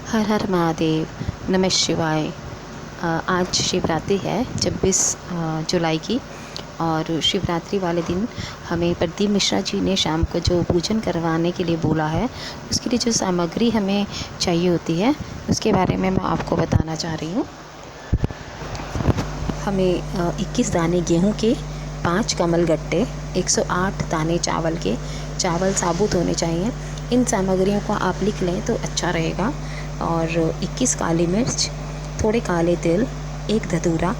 हर हर महादेव। नमः शिवाय। आज शिवरात्रि है 26 जुलाई की। और शिवरात्रि वाले दिन हमें प्रदीप मिश्रा जी ने शाम को जो पूजन करवाने के लिए बोला है, उसके लिए जो सामग्री हमें चाहिए होती है उसके बारे में मैं आपको बताना चाह रही हूँ। हमें 21 दाने गेहूं के, 5 कमल गट्टे, 108 दाने चावल के। चावल साबुत होने चाहिए। इन सामग्रियों को आप लिख लें तो अच्छा रहेगा। और 21 काली मिर्च, थोड़े काले तिल, 1 धतूरा,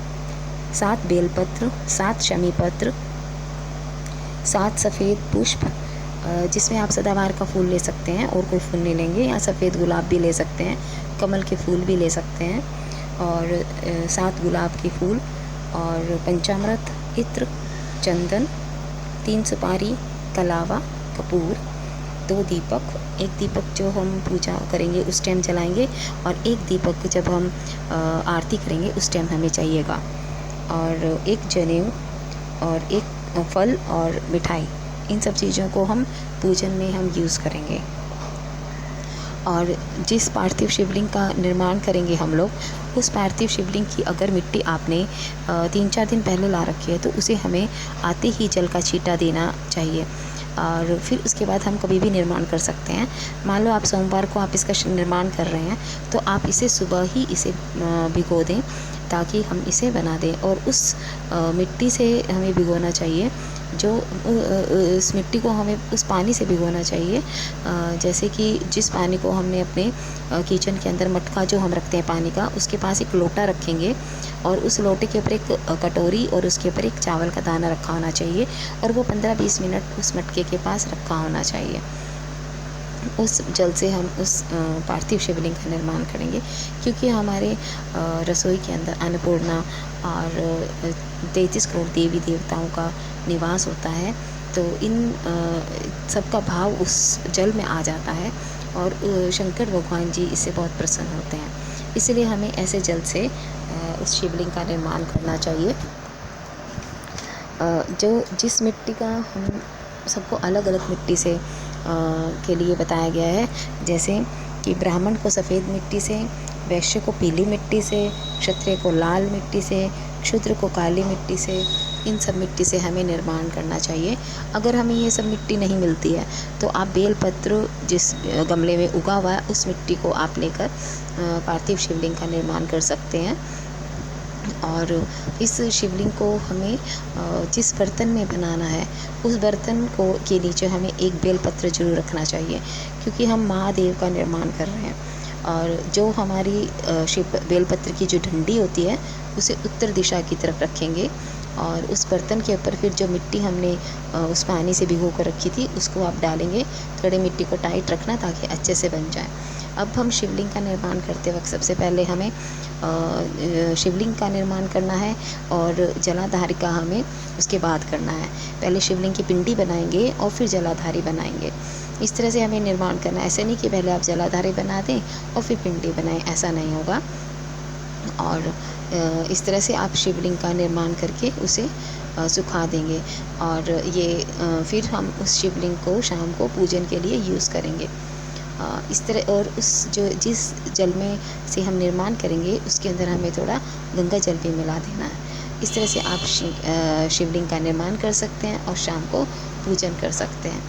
7 बेलपत्र, 7 शमी पत्र, 7 सफ़ेद पुष्प, जिसमें आप सदाबहार का फूल ले सकते हैं और कोई फूल नहीं लेंगे, या सफ़ेद गुलाब भी ले सकते हैं, कमल के फूल भी ले सकते हैं। और 7 गुलाब के फूल, और पंचामृत, इत्र, चंदन, 3 सुपारी, कलावा, कपूर, 2 दीपक। 1 दीपक जो हम पूजा करेंगे उस टाइम जलाएंगे, और 1 दीपक जब हम आरती करेंगे उस टाइम हमें चाहिएगा। और 1 जनेऊ, और 1 फल और मिठाई। इन सब चीज़ों को हम पूजन में हम यूज़ करेंगे। और जिस पार्थिव शिवलिंग का निर्माण करेंगे हम लोग, उस पार्थिव शिवलिंग की अगर मिट्टी आपने 3-4 दिन पहले ला रखी है तो उसे हमें आते ही जल का छींटा देना चाहिए। और फिर उसके बाद हम कभी भी निर्माण कर सकते हैं। मान लो आप सोमवार को आप इसका निर्माण कर रहे हैं तो आप इसे सुबह ही इसे भिगो दें ताकि हम इसे बना दें। और उस मिट्टी से हमें भिगोना चाहिए, जो उस मिट्टी को हमें उस पानी से भिगोना चाहिए, जैसे कि जिस पानी को हमने अपने किचन के अंदर मटका जो हम रखते हैं पानी का, उसके पास एक लोटा रखेंगे और उस लोटे के ऊपर एक कटोरी और उसके ऊपर एक चावल का दाना रखा होना चाहिए, और वो 15-20 मिनट उस मटके के पास रखा होना चाहिए। उस जल से हम उस पार्थिव शिवलिंग का निर्माण करेंगे, क्योंकि हमारे रसोई के अंदर अन्नपूर्णा और 33 करोड़ देवी देवताओं का निवास होता है। तो इन सबका भाव उस जल में आ जाता है, और शंकर भगवान जी इससे बहुत प्रसन्न होते हैं। इसलिए हमें ऐसे जल से उस शिवलिंग का निर्माण करना चाहिए। जो जिस मिट्टी का हम सबको अलग अलग मिट्टी से के लिए बताया गया है, जैसे कि ब्राह्मण को सफ़ेद मिट्टी से, वैश्य को पीली मिट्टी से, क्षत्रिय को लाल मिट्टी से, शूद्र को काली मिट्टी से। इन सब मिट्टी से हमें निर्माण करना चाहिए। अगर हमें ये सब मिट्टी नहीं मिलती है तो आप बेलपत्र जिस गमले में उगा हुआ है उस मिट्टी को आप लेकर पार्थिव शिवलिंग का निर्माण कर सकते हैं। और इस शिवलिंग को हमें जिस बर्तन में बनाना है उस बर्तन को के नीचे हमें एक बेलपत्र जरूर रखना चाहिए, क्योंकि हम महादेव का निर्माण कर रहे हैं। और जो हमारी बेलपत्र की जो डंडी होती है उसे उत्तर दिशा की तरफ रखेंगे, और उस बर्तन के ऊपर फिर जो मिट्टी हमने उस पानी से भिगो कर रखी थी उसको आप डालेंगे। थोड़ी मिट्टी को टाइट रखना ताकि अच्छे से बन जाए। अब हम शिवलिंग का निर्माण करते वक्त सबसे पहले हमें शिवलिंग का निर्माण करना है, और जलाधारिका हमें उसके बाद करना है। पहले शिवलिंग की पिंडी बनाएंगे और फिर जलाधारी बनाएंगे। इस तरह से हमें निर्माण करना है। ऐसे नहीं कि पहले आप जलाधारी बना दें और फिर पिंडी बनाएं, ऐसा नहीं होगा। और इस तरह से आप शिवलिंग का निर्माण करके उसे सुखा देंगे, और ये फिर हम उस शिवलिंग को शाम को पूजन के लिए यूज़ करेंगे। इस तरह, और उस जिस जल में से हम निर्माण करेंगे उसके अंदर हमें थोड़ा गंगा जल भी मिला देना है। इस तरह से आप शिवलिंग का निर्माण कर सकते हैं और शाम को पूजन कर सकते हैं।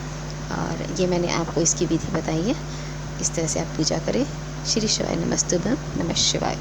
और ये मैंने आपको इसकी विधि बताई है। इस तरह से आप पूजा करें। श्री शिवाय नमस्तुभ्यं। नमः शिवाय।